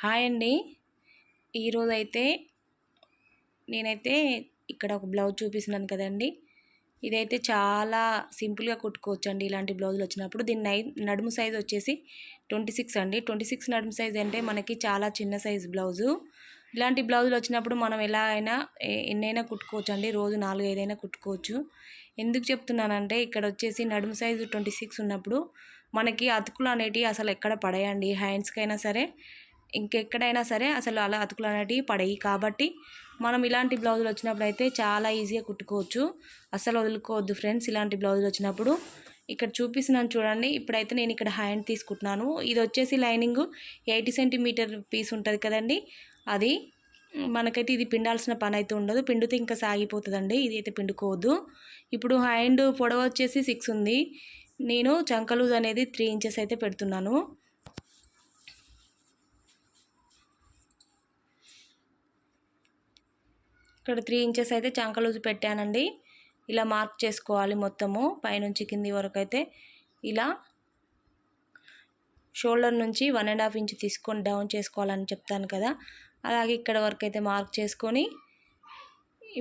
Hi అండి. ఈరోజైతే నేనైతే ఇక్కడ ఒక బ్లౌజ్ చూపిస్తున్నాను కదండి. ఇదైతే చాలా సింపుల్గా కుట్టుకోవచ్చండి. ఇలాంటి బ్లౌజులు వచ్చినప్పుడు దీని నడుము సైజ్ వచ్చేసి 26 అండి. 26 నడుము సైజ్ అంటే మనకి చాలా చిన్న సైజ్ బ్లౌజు. ఇలాంటి బ్లౌజులు వచ్చినప్పుడు మనం ఎలా అయినా ఎన్నైనా కుట్టుకోవచ్చు అండి. రోజు 4-5 అయినా కుట్టుకోవచ్చు. ఎందుకు చెప్తున్నానంటే ఇక్కడ వచ్చేసి నడుము సైజు 26 ఉన్నప్పుడు మనకి అతుకులు అనేటివి అసలు ఎక్కడ పడేయండి. హ్యాండ్స్కైనా సరే ఇంకెక్కడైనా సరే అసలు అలా అతుకులు అనేటివి పడేయి. కాబట్టి మనం ఇలాంటి బ్లౌజులు వచ్చినప్పుడు అయితే చాలా ఈజీగా కుట్టుకోవచ్చు. అసలు వదులుకోవద్దు ఫ్రెండ్స్ ఇలాంటి బ్లౌజులు వచ్చినప్పుడు. ఇక్కడ చూపిస్తున్నాను చూడండి. ఇప్పుడైతే నేను ఇక్కడ హ్యాండ్ తీసుకుంటున్నాను. ఇది వచ్చేసి లైనింగ్ 80 సెంటీమీటర్ పీస్ ఉంటుంది కదండి. అది మనకైతే ఇది పిండాల్సిన పని అయితే ఉండదు. పిండితే ఇంకా సాగిపోతుందండి. ఇది అయితే పిండుకోవద్దు. ఇప్పుడు హ్యాండ్ పొడవు వచ్చేసి 6 ఉంది. నేను చంక లూజ్ అనేది 3 ఇంచెస్ అయితే పెడుతున్నాను. ఇక్కడ 3 ఇంచెస్ అయితే చంక లూజ్ పెట్టానండి. ఇలా మార్క్ చేసుకోవాలి మొత్తము పైనుంచి కింది వరకు అయితే. ఇలా షోల్డర్ నుంచి 1.5 ఇంచ్ తీసుకొని డౌన్ చేసుకోవాలని చెప్తాను కదా. అలాగే ఇక్కడ వరకు అయితే మార్క్ చేసుకొని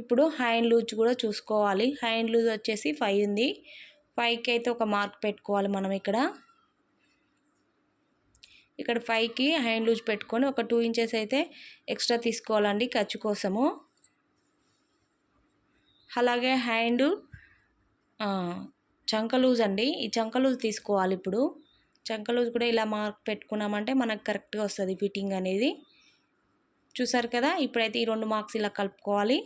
ఇప్పుడు హ్యాండ్ లూజ్ కూడా చూసుకోవాలి. హ్యాండ్ లూజ్ వచ్చేసి 5 ఉంది. 5కి అయితే ఒక మార్క్ పెట్టుకోవాలి మనం ఇక్కడ 5కి హ్యాండ్ లూజ్ పెట్టుకొని ఒక 2 ఇంచెస్ అయితే ఎక్స్ట్రా తీసుకోవాలండి ఖర్చు కోసము. అలాగే హ్యాండ్ చంక లూజ్ అండి. ఈ చంక లూజ్ తీసుకోవాలి. ఇప్పుడు చంక లూజ్ కూడా ఇలా మార్క్ పెట్టుకున్నామంటే మనకు కరెక్ట్గా వస్తుంది ఫిట్టింగ్ అనేది. చూసారు కదా. ఇప్పుడైతే ఈ 2 మార్క్స్ ఇలా కలుపుకోవాలి.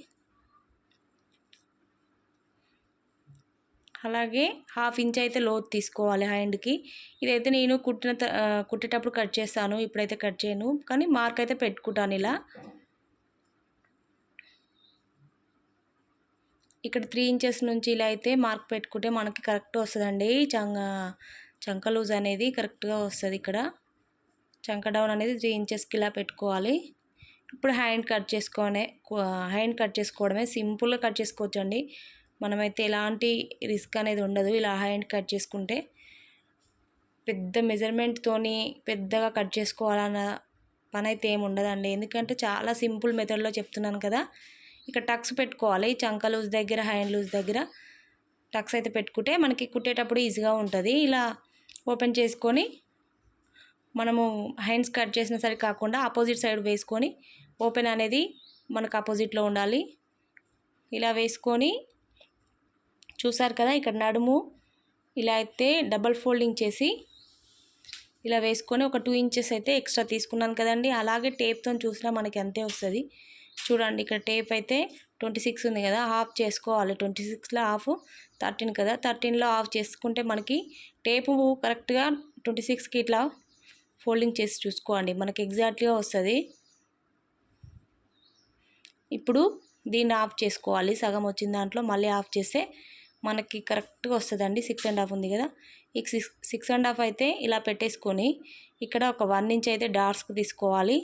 అలాగే 1/2 ఇంచ్ అయితే లోతు తీసుకోవాలి హ్యాండ్కి. ఇదైతే నేను కుట్టేటప్పుడు కట్ చేస్తాను. ఇప్పుడైతే కట్ చేయను, కానీ మార్క్ అయితే పెట్టుకుంటాను ఇలా. ఇక్కడ 3 ఇంచెస్ నుంచి ఇలా అయితే మార్క్ పెట్టుకుంటే మనకి కరెక్ట్ వస్తుందండి. చంక లూజ్ అనేది కరెక్ట్గా వస్తుంది. ఇక్కడ చంక డౌన్ అనేది 3 ఇంచెస్కి ఇలా పెట్టుకోవాలి. ఇప్పుడు హ్యాండ్ కట్ చేసుకోవడమే. సింపుల్గా కట్ చేసుకోవచ్చండి. మనమైతే ఎలాంటి రిస్క్ అనేది ఉండదు. ఇలా హ్యాండ్ కట్ చేసుకుంటే పెద్ద మెజర్మెంట్తోని పెద్దగా కట్ చేసుకోవాలన్న పని అయితే ఏమి ఉండదండి. ఎందుకంటే చాలా సింపుల్ మెథడ్లో చెప్తున్నాను కదా. ఇక్కడ టక్స్ పెట్టుకోవాలి. చంక లూజ్ దగ్గర హ్యాండ్ లూజ్ దగ్గర టక్స్ అయితే పెట్టుకుంటే మనకి కుట్టేటప్పుడు ఈజీగా ఉంటుంది. ఇలా ఓపెన్ చేసుకొని మనము హ్యాండ్స్ కట్ చేసిన సరి కాకుండా ఆపోజిట్ సైడ్ వేసుకొని ఓపెన్ అనేది మనకు ఆపోజిట్లో ఉండాలి. ఇలా వేసుకొని చూసారు కదా. ఇక్కడ నడుము ఇలా అయితే డబల్ ఫోల్డింగ్ చేసి ఇలా వేసుకొని ఒక 2 ఇంచెస్ అయితే ఎక్స్ట్రా తీసుకున్నాను కదండి. అలాగే టేప్తో చూసినా మనకి అంతే వస్తుంది. చూడండి ఇక్కడ టేప్ అయితే 26 ఉంది కదా, హాఫ్ చేసుకోవాలి. 26లో హాఫ్ 13 కదా, 13లో హాఫ్ చేసుకుంటే మనకి టేపు కరెక్ట్గా 26కి ఇట్లా ఫోల్డింగ్ చేసి చూసుకోండి, మనకి ఎగ్జాక్ట్గా వస్తుంది. ఇప్పుడు దీన్ని ఆఫ్ చేసుకోవాలి. సగం వచ్చిన దాంట్లో మళ్ళీ ఆఫ్ చేస్తే మనకి కరెక్ట్గా వస్తుందండి. 6.5 ఉంది కదా, ఈ 6.5 అయితే ఇలా పెట్టేసుకొని ఇక్కడ ఒక 1 ఇంచ్ అయితే డాట్స్కి తీసుకోవాలి.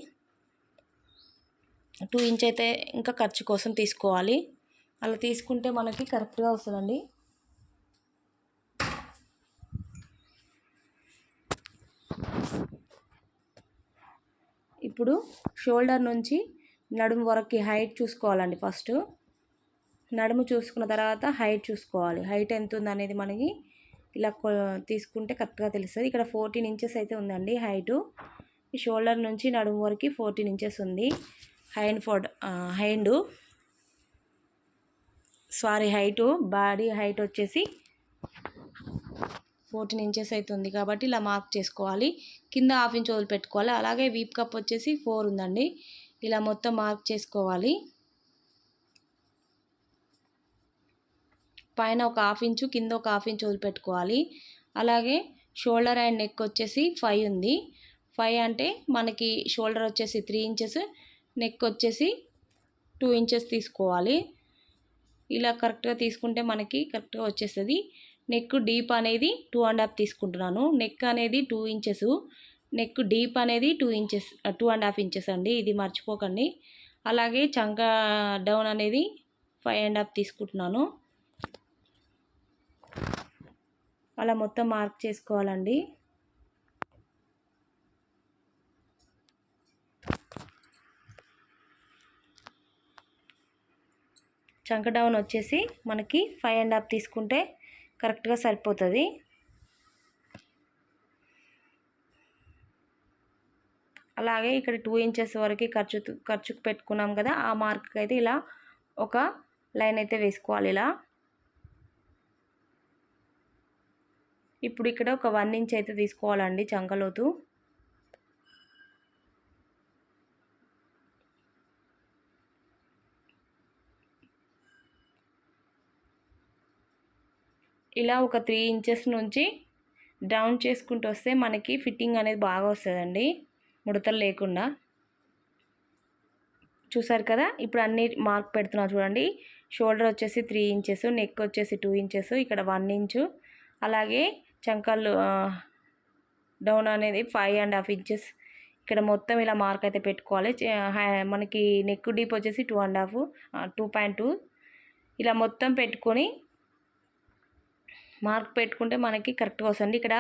2 ఇంచ్ అయితే ఇంకా ఖర్చు కోసం తీసుకోవాలి. అలా తీసుకుంటే మనకి కరెక్ట్గా వస్తుందండి. ఇప్పుడు షోల్డర్ నుంచి నడుము వరకు హైట్ చూసుకోవాలండి. ఫస్ట్ నడుము చూసుకున్న తర్వాత హైట్ చూసుకోవాలి. హైట్ ఎంత ఉంది అనేది మనకి ఇలా తీసుకుంటే కరెక్ట్గా తెలుస్తుంది. ఇక్కడ 14 ఇంచెస్ అయితే ఉందండి హైటు. ఈ షోల్డర్ నుంచి నడుము వరకు 14 ఇంచెస్ ఉంది. హైటు బాడీ హైట్ వచ్చేసి 14 ఇంచెస్ అవుతుంది. కాబట్టి ఇలా మార్క్ చేసుకోవాలి. కింద 1/2 ఇంచ్ వదిలిపెట్టుకోవాలి. అలాగే వీప్ కప్ వచ్చేసి 4 ఉందండి. ఇలా మొత్తం మార్క్ చేసుకోవాలి. పైన ఒక 1/2 ఇంచు, కింద ఒక 1/2 ఇంచ్ వదిలిపెట్టుకోవాలి. అలాగే షోల్డర్ అండ్ నెక్ వచ్చేసి 5 ఉంది. 5 అంటే మనకి షోల్డర్ వచ్చేసి 3 ఇంచెస్, నెక్ వచ్చేసి 2 ఇంచెస్ తీసుకోవాలి. ఇలా కరెక్ట్గా తీసుకుంటే మనకి కరెక్ట్గా వచ్చేస్తుంది. నెక్ డీప్ అనేది 2.5 తీసుకుంటున్నాను. నెక్ అనేది 2 ఇంచెస్, నెక్ డీప్ అనేది 2.5 ఇంచెస్ అండి. ఇది మర్చిపోకండి. అలాగే చంక డౌన్ అనేది 5.5 తీసుకుంటున్నాను. అలా మొత్తం మార్క్ చేసుకోవాలండి. చంక డౌన్ వచ్చేసి మనకి 5.5 తీసుకుంటే కరెక్ట్గా సరిపోతుంది. అలాగే ఇక్కడ 2 ఇంచెస్ వరకు ఖర్చుకు పెట్టుకున్నాం కదా, ఆ మార్క్కి అయితే ఇలా ఒక లైన్ అయితే వేసుకోవాలి ఇలా. ఇప్పుడు ఇక్కడ ఒక 1 ఇంచ్ అయితే తీసుకోవాలండి చంకలోతు. ఇలా ఒక 3 ఇంచెస్ నుంచి డౌన్ చేసుకుంటూ వస్తే మనకి ఫిట్టింగ్ అనేది బాగా వస్తుందండి, ముడతలు లేకుండా. చూసారు కదా, ఇప్పుడు అన్ని మార్క్ పెడుతున్నా చూడండి. షోల్డర్ వచ్చేసి 3 ఇంచెస్, నెక్ వచ్చేసి 2 ఇంచెస్, ఇక్కడ 1 ఇంచు, అలాగే చంకలు డౌన్ అనేది 5.5 ఇంచెస్. ఇక్కడ మొత్తం ఇలా మార్క్ అయితే పెట్టుకోవాలి. మనకి నెక్ డీప్ వచ్చేసి 2.2 ఇలా మొత్తం పెట్టుకొని మార్క్ పెట్టుకుంటే మనకి కరెక్ట్గా వస్తుంది. ఇక్కడ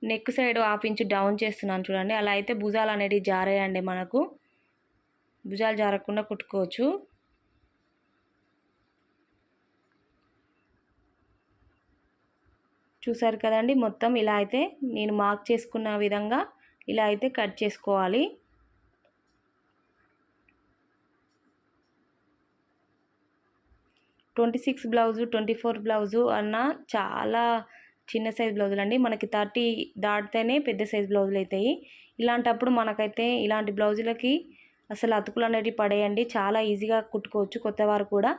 నెక్ సైడ్ 1/2 ఇంచు డౌన్ చేస్తున్నాను చూడండి. అలా అయితే భుజాలు అనేవి జారేయండి, మనకు భుజాలు జారకుండా కుట్టుకోవచ్చు. చూసారు కదండి, మొత్తం ఇలా అయితే నేను మార్క్ చేసుకున్న విధంగా ఇలా అయితే కట్ చేసుకోవాలి. 26 బ్లౌజు 24 బ్లౌజు అన్న చాలా చిన్న సైజ్ బ్లౌజులు అండి. మనకి 30 దాటితేనే పెద్ద సైజ్ బ్లౌజులు అవుతాయి. ఇలాంటప్పుడు మనకైతే ఇలాంటి బ్లౌజులకి అసలు అతుకులు అనేవి పడేయండి, చాలా ఈజీగా కుట్టుకోవచ్చు కొత్తవారు కూడా.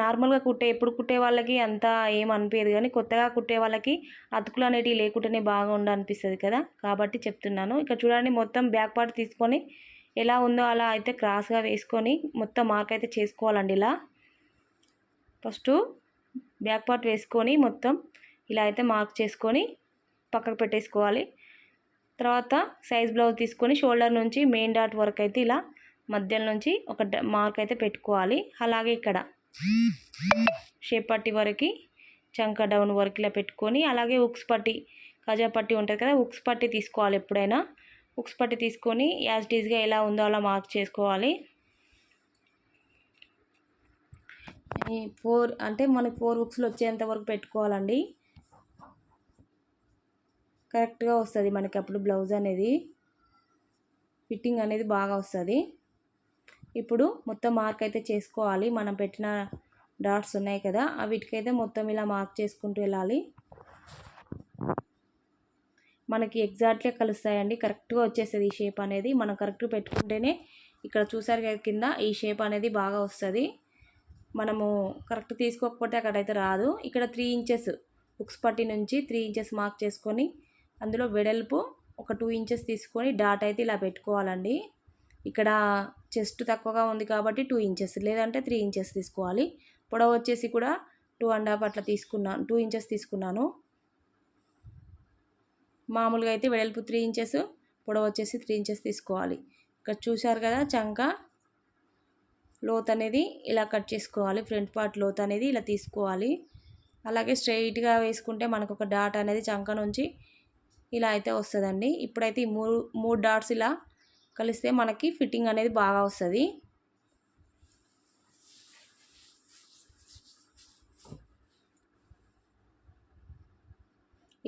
నార్మల్గా ఎప్పుడు కుట్టే వాళ్ళకి అంతా ఏం అనిపించదు, కానీ కొత్తగా కుట్టే వాళ్ళకి అతుకులు అనేటివి లేకుండానే బాగా అనిపిస్తుంది కదా, కాబట్టి చెప్తున్నాను. ఇక్కడ చూడండి, మొత్తం బ్యాక్ పార్ట్ తీసుకొని ఎలా ఉందో అలా అయితే క్రాస్గా వేసుకొని మొత్తం మార్క్ అయితే చేసుకోవాలండి. ఇలా ఫస్ట్ బ్యాక్ పార్ట్ వేసుకొని మొత్తం ఇలా అయితే మార్క్ చేసుకొని పక్కకు పెట్టేసుకోవాలి. తర్వాత సైజ్ బ్లౌజ్ తీసుకొని షోల్డర్ నుంచి మెయిన్ డాట్ వరకు అయితే ఇలా మధ్యలో నుంచి ఒక మార్క్ అయితే పెట్టుకోవాలి. అలాగే ఇక్కడ షేప్ పట్టి వరకు చంక డౌన్ వరకు ఇలా పెట్టుకొని, అలాగే ఉక్స్ పట్టి కజా పట్టి ఉంటుంది కదా, ఉక్స్ పట్టి తీసుకోవాలి. ఎప్పుడైనా ఉక్స్ పట్టి తీసుకొని యాజ్ టీజ్గా ఎలా ఉందో అలా మార్క్ చేసుకోవాలి. 4 అంటే మనకి 4 ఉక్స్లు వచ్చేంత వరకు పెట్టుకోవాలండి, కరెక్ట్గా వస్తుంది మనకి. అప్పుడు బ్లౌజ్ అనేది ఫిట్టింగ్ అనేది బాగా వస్తుంది. ఇప్పుడు మొత్తం మార్క్ అయితే చేసుకోవాలి. మనం పెట్టిన డాట్స్ ఉన్నాయి కదా, వీటికైతే మొత్తం ఇలా మార్క్ చేసుకుంటూ వెళ్ళాలి. మనకి ఎగ్జాక్ట్గా కలుస్తాయండి, కరెక్ట్గా వచ్చేస్తుంది ఈ షేప్ అనేది. మనం కరెక్ట్గా పెట్టుకుంటేనే ఇక్కడ చూసారు కదా కింద ఈ షేప్ అనేది బాగా వస్తుంది. మనము కరెక్ట్ తీసుకోకపోతే అక్కడైతే రాదు. ఇక్కడ 3 ఇంచెస్ ఉక్స్ పట్టి నుంచి 3 ఇంచెస్ మార్క్ చేసుకొని అందులో వెడల్పు ఒక 2 ఇంచెస్ తీసుకొని డాట్ అయితే ఇలా పెట్టుకోవాలండి. ఇక్కడ చెస్ట్ తక్కువగా ఉంది కాబట్టి 2 ఇంచెస్, లేదంటే 3 ఇంచెస్ తీసుకోవాలి. పొడవు వచ్చేసి కూడా 2.5 అట్లా తీసుకున్నాను, 2 ఇంచెస్ తీసుకున్నాను. మామూలుగా అయితే వెడల్పు 3 ఇంచెస్, పొడవు వచ్చేసి 3 ఇంచెస్ తీసుకోవాలి. ఇక్కడ చూశారు కదా, చంక లోత్ అనేది ఇలా కట్ చేసుకోవాలి. ఫ్రంట్ పార్ట్ లోత్ అనేది ఇలా తీసుకోవాలి. అలాగే స్ట్రైట్గా వేసుకుంటే మనకు ఒక డాట్ అనేది చంక నుంచి ఇలా అయితే వస్తుందండి. ఇప్పుడైతే ఈ మూడు డాట్స్ ఇలా కలిస్తే మనకి ఫిట్టింగ్ అనేది బాగా వస్తుంది.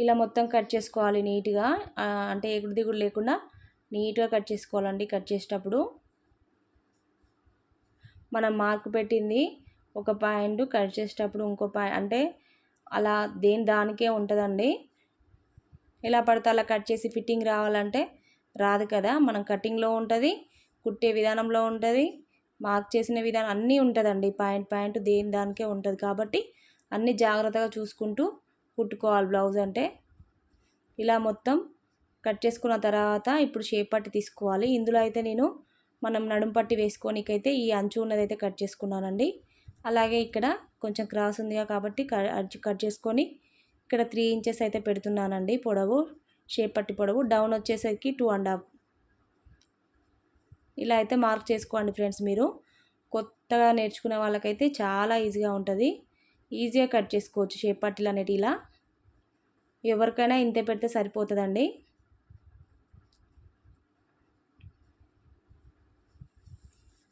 ఇలా మొత్తం కట్ చేసుకోవాలి నీట్గా, అంటే ఎగుడు దిగుడు లేకుండా నీట్గా కట్ చేసుకోవాలండి. కట్ చేసేటప్పుడు మనం మార్క్ పెట్టింది ఒక పాయింట్, కట్ చేసేటప్పుడు ఇంకో పాయింట్, అంటే అలా దానికే ఉంటుందండి. ఎలా పడితే అలా కట్ చేసి ఫిట్టింగ్ రావాలంటే రాదు కదా. మనం కటింగ్లో ఉంటుంది, కుట్టే విధానంలో ఉంటుంది, మార్క్ చేసిన విధానం అన్నీ ఉంటుందండి. పాయింట్ దానికే ఉంటుంది. కాబట్టి అన్నీ జాగ్రత్తగా చూసుకుంటూ కుట్టుకోవాలి బ్లౌజ్ అంటే. ఇలా మొత్తం కట్ చేసుకున్న తర్వాత ఇప్పుడు షేప్ పట్టి తీసుకోవాలి. ఇందులో అయితే నేను మనం నడుం పట్టి వేసుకోనికైతే ఈ అంచు ఉన్నదైతే కట్ చేసుకున్నానండి. అలాగే ఇక్కడ కొంచెం క్రాస్ ఉందిగా కాబట్టి కట్ చేసుకొని ఇక్కడ 3 ఇంచెస్ అయితే పెడుతున్నానండి పొడవు, షేప్ పట్టి పొడవు. డౌన్ వచ్చేసరికి 2.5 ఇలా అయితే మార్క్ చేసుకోండి ఫ్రెండ్స్. మీరు కొత్తగా నేర్చుకునే వాళ్ళకైతే చాలా ఈజీగా ఉంటుంది, ఈజీగా కట్ చేసుకోవచ్చు షేప్ పట్టీలు అనేవి. ఇలా ఎవరికైనా ఇంతే పెడితే సరిపోతుందండి.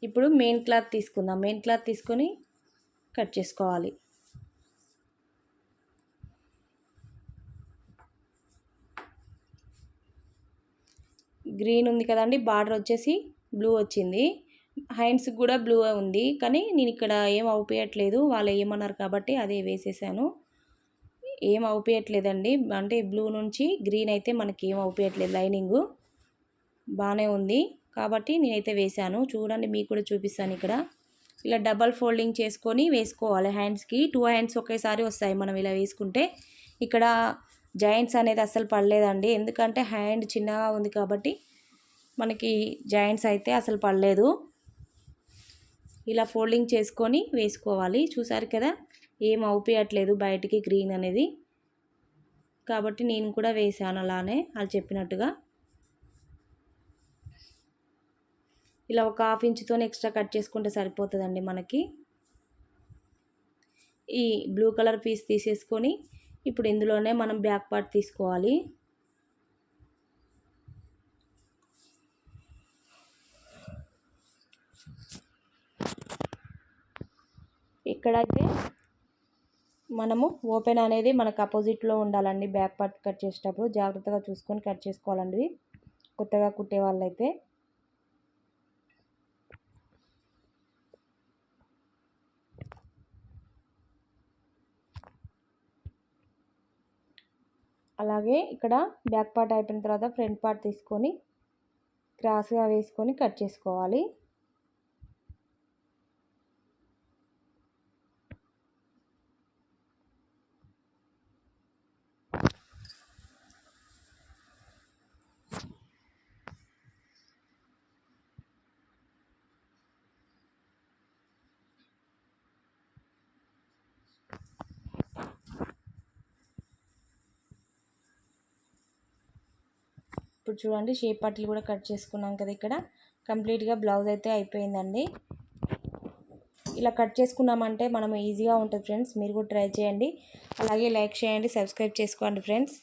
ఇప్పుడు మెయిన్ క్లాత్ తీసుకుందాం. మెయిన్ క్లాత్ తీసుకొని కట్ చేసుకోవాలి. గ్రీన్ ఉంది కదండి, బార్డర్ వచ్చేసి బ్లూ వచ్చింది. హ్యాండ్స్కి కూడా బ్లూ ఉంది, కానీ నేను ఇక్కడ ఏం అవుపేయట్లేదు, వాళ్ళు ఏమన్నారు కాబట్టి అదే వేసేసాను. ఏం అవుపేయట్లేదండి, అంటే బ్లూ నుంచి గ్రీన్ అయితే మనకి ఏం అవుపేయట్లేదు, లైనింగు బాగానే ఉంది కాబట్టి నేనైతే వేసాను. చూడండి, మీకు కూడా చూపిస్తాను. ఇక్కడ ఇలా డబల్ ఫోల్డింగ్ చేసుకొని వేసుకోవాలి. హ్యాండ్స్కి 2 హ్యాండ్స్ ఒకేసారి వస్తాయి మనం ఇలా వేసుకుంటే. ఇక్కడ జాయింట్స్ అనేది అస్సలు పడలేదండి, ఎందుకంటే హ్యాండ్ చిన్నగా ఉంది కాబట్టి మనకి జాయింట్స్ అయితే అసలు పడలేదు. ఇలా ఫోల్డింగ్ చేసుకొని వేసుకోవాలి. చూసారు కదా, ఏం అవుపేయట్లేదు బయటికి గ్రీన్ అనేది, కాబట్టి నేను కూడా వేసాను అలానే వాళ్ళు చెప్పినట్టుగా. ఇలా ఒక 1/2 ఇంచుతో ఎక్స్ట్రా కట్ చేసుకుంటే సరిపోతుందండి మనకి. ఈ బ్లూ కలర్ పీస్ తీసేసుకొని ఇప్పుడు ఇందులోనే మనం బ్యాక్ పార్ట్ తీసుకోవాలి. ఇక్కడైతే మనము ఓపెన్ అనేది మనకు అపోజిట్లో ఉండాలండి. బ్యాక్ పార్ట్ కట్ చేసేటప్పుడు జాగ్రత్తగా చూసుకొని కట్ చేసుకోవాలండి కొత్తగా కుట్టే వాళ్ళైతే. అలాగే ఇక్కడ బ్యాక్ పార్ట్ అయిపోయిన తర్వాత ఫ్రంట్ పార్ట్ తీసుకొని క్రాస్గా వేసుకొని కట్ చేసుకోవాలి. ఇప్పుడు చూడండి, షేప్ పట్టీలు కూడా కట్ చేసుకున్నాం కదా. ఇక్కడ కంప్లీట్గా బ్లౌజ్ అయితే అయిపోయిందండి. ఇలా కట్ చేసుకున్నామంటే మనం ఈజీగా ఉంటుంది ఫ్రెండ్స్, మీరు కూడా ట్రై చేయండి. అలాగే లైక్ చేయండి, సబ్స్క్రైబ్ చేసుకోండి ఫ్రెండ్స్.